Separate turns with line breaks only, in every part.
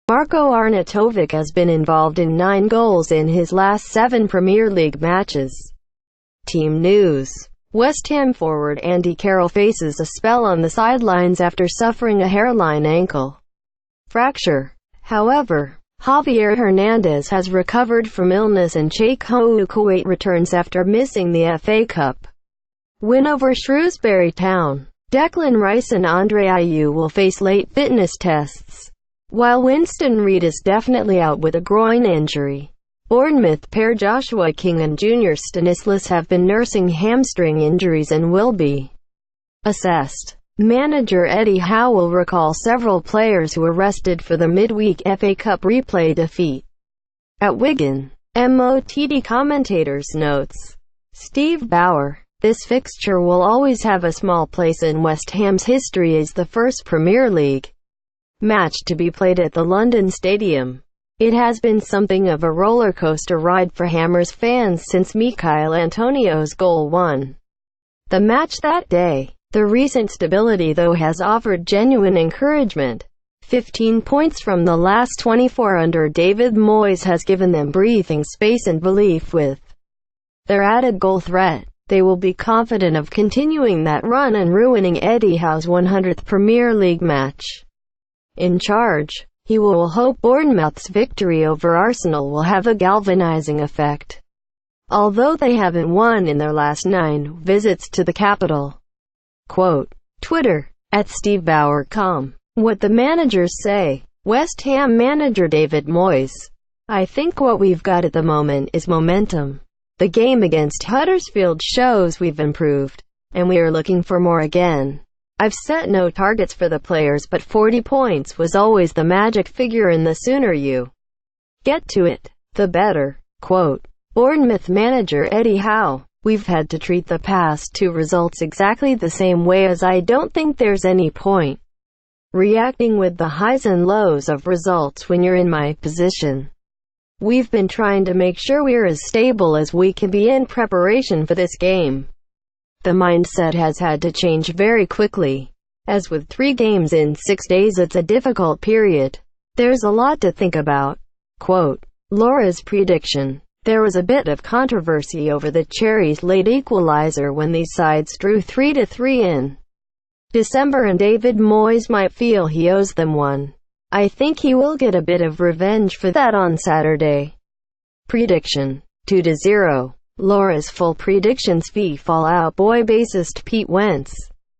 Marko Arnautovic has been involved in 9 goals in his last 7 Premier League matches. Team news. West Ham forward Andy Carroll faces a spell on the sidelines after suffering a hairline ankle fracture. However, Javier Hernandez has recovered from illness and Cheikh Kuwait returns after missing the FA Cup win over Shrewsbury Town. Declan Rice and Andre Ayew will face late fitness tests, while Winston Reid is definitely out with a groin injury. Bournemouth pair Joshua King and Junior Stanislas have been nursing hamstring injuries and will be assessed. Manager Eddie Howe will recall several players who were rested for the midweek FA Cup replay defeat at Wigan. MOTD commentators notes. Steve Bauer. This fixture will always have a small place in West Ham's history as the first Premier League match to be played at the London Stadium. It has been something of a roller coaster ride for Hammers fans since Michail Antonio's goal won the match that day. The recent stability though has offered genuine encouragement. 15 points from the last 24 under David Moyes has given them breathing space and belief. With their added goal threat, they will be confident of continuing that run and ruining Eddie Howe's 100th Premier League match in charge. He will hope Bournemouth's victory over Arsenal will have a galvanizing effect, although they haven't won in their last 9 visits to the capital. Quote, Twitter, @SteveBauer.com. What the managers say. West Ham manager David Moyes. I think what we've got at the moment is momentum. The game against Huddersfield shows we've improved, and we are looking for more again. I've set no targets for the players, but 40 points was always the magic figure, and the sooner you get to it, the better. Quote, Bournemouth manager Eddie Howe. We've had to treat the past 2 results exactly the same way, as I don't think there's any point reacting with the highs and lows of results when you're in my position. We've been trying to make sure we're as stable as we can be in preparation for this game. The mindset has had to change very quickly. As with 3 games in 6 days, it's a difficult period. There's a lot to think about. Quote, Laura's prediction. There was a bit of controversy over the Cherries' late equalizer when these sides drew 3-3 in December, and David Moyes might feel he owes them one. I think he will get a bit of revenge for that on Saturday. Prediction. 2-0. Laura's full predictions. Fall Out Boy bassist Pete Wentz.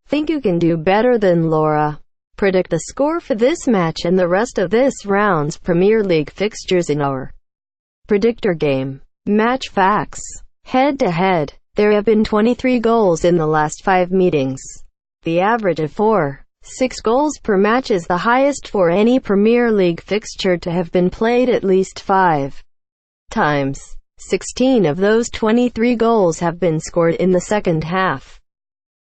Think you can do better than Laura. Predict the score for this match and the rest of this round's Premier League fixtures in our Predictor game. Match facts. Head-to-head. There have been 23 goals in the last 5 meetings. The average of 4.6 goals per match is the highest for any Premier League fixture to have been played at least 5 times. 16 of those 23 goals have been scored in the second half,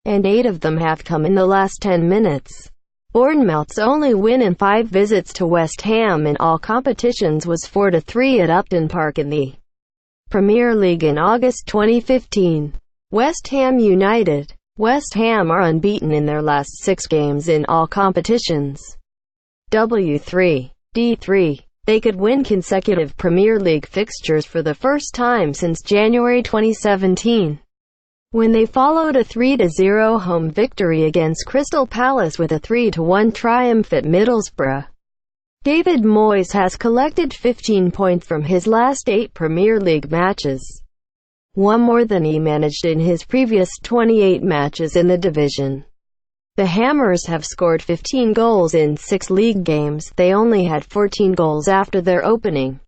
and 8 of them have come in the last 10 minutes. Bournemouth's only win in 5 visits to West Ham in all competitions was 4-3 at Upton Park in the Premier League in August 2015. West Ham United. West Ham are unbeaten in their last 6 games in all competitions. W3. D3. They could win consecutive Premier League fixtures for the first time since January 2017, when they followed a 3-0 home victory against Crystal Palace with a 3-1 triumph at Middlesbrough. David Moyes has collected 15 points from his last 8 Premier League matches, 1 more than he managed in his previous 28 matches in the division. The Hammers have scored 15 goals in 6 league games. They only had 14 goals after their opening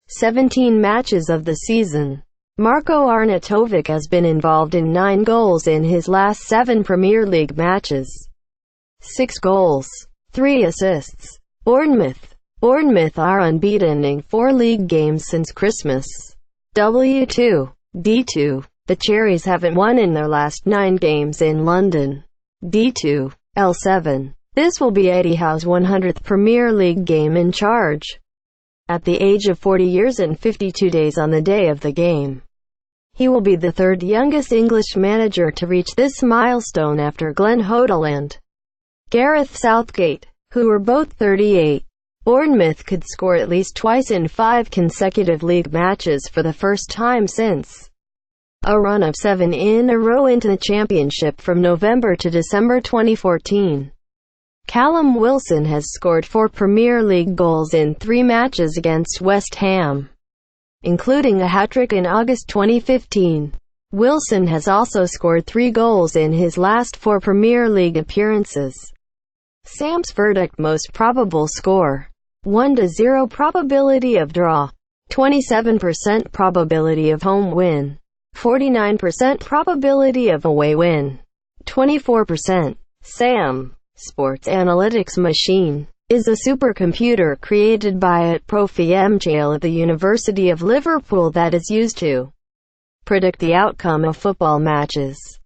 17 matches of the season. Marko Arnautovic has been involved in 9 goals in his last 7 Premier League matches. 6 goals, 3 assists. Bournemouth. Bournemouth are unbeaten in 4 league games since Christmas. W2. D2. The Cherries haven't won in their last 9 games in London. D2. L7. This will be Eddie Howe's 100th Premier League game in charge, at the age of 40 years and 52 days on the day of the game. He will be the third youngest English manager to reach this milestone after Glenn Hoddle and Gareth Southgate, who were both 38. Bournemouth could score at least twice in 5 consecutive league matches for the first time since a run of 7 in a row into the Championship from November to December 2014. Callum Wilson has scored 4 Premier League goals in 3 matches against West Ham, including a hat-trick in August 2015. Wilson has also scored 3 goals in his last 4 Premier League appearances. Sam's verdict: most probable score, 1-0 probability of draw, 27% probability of home win, 49% probability of away win, 24%. Sam, sports analytics machine, is a supercomputer created by Profi Mchail at the University of Liverpool that is used to predict the outcome of football matches.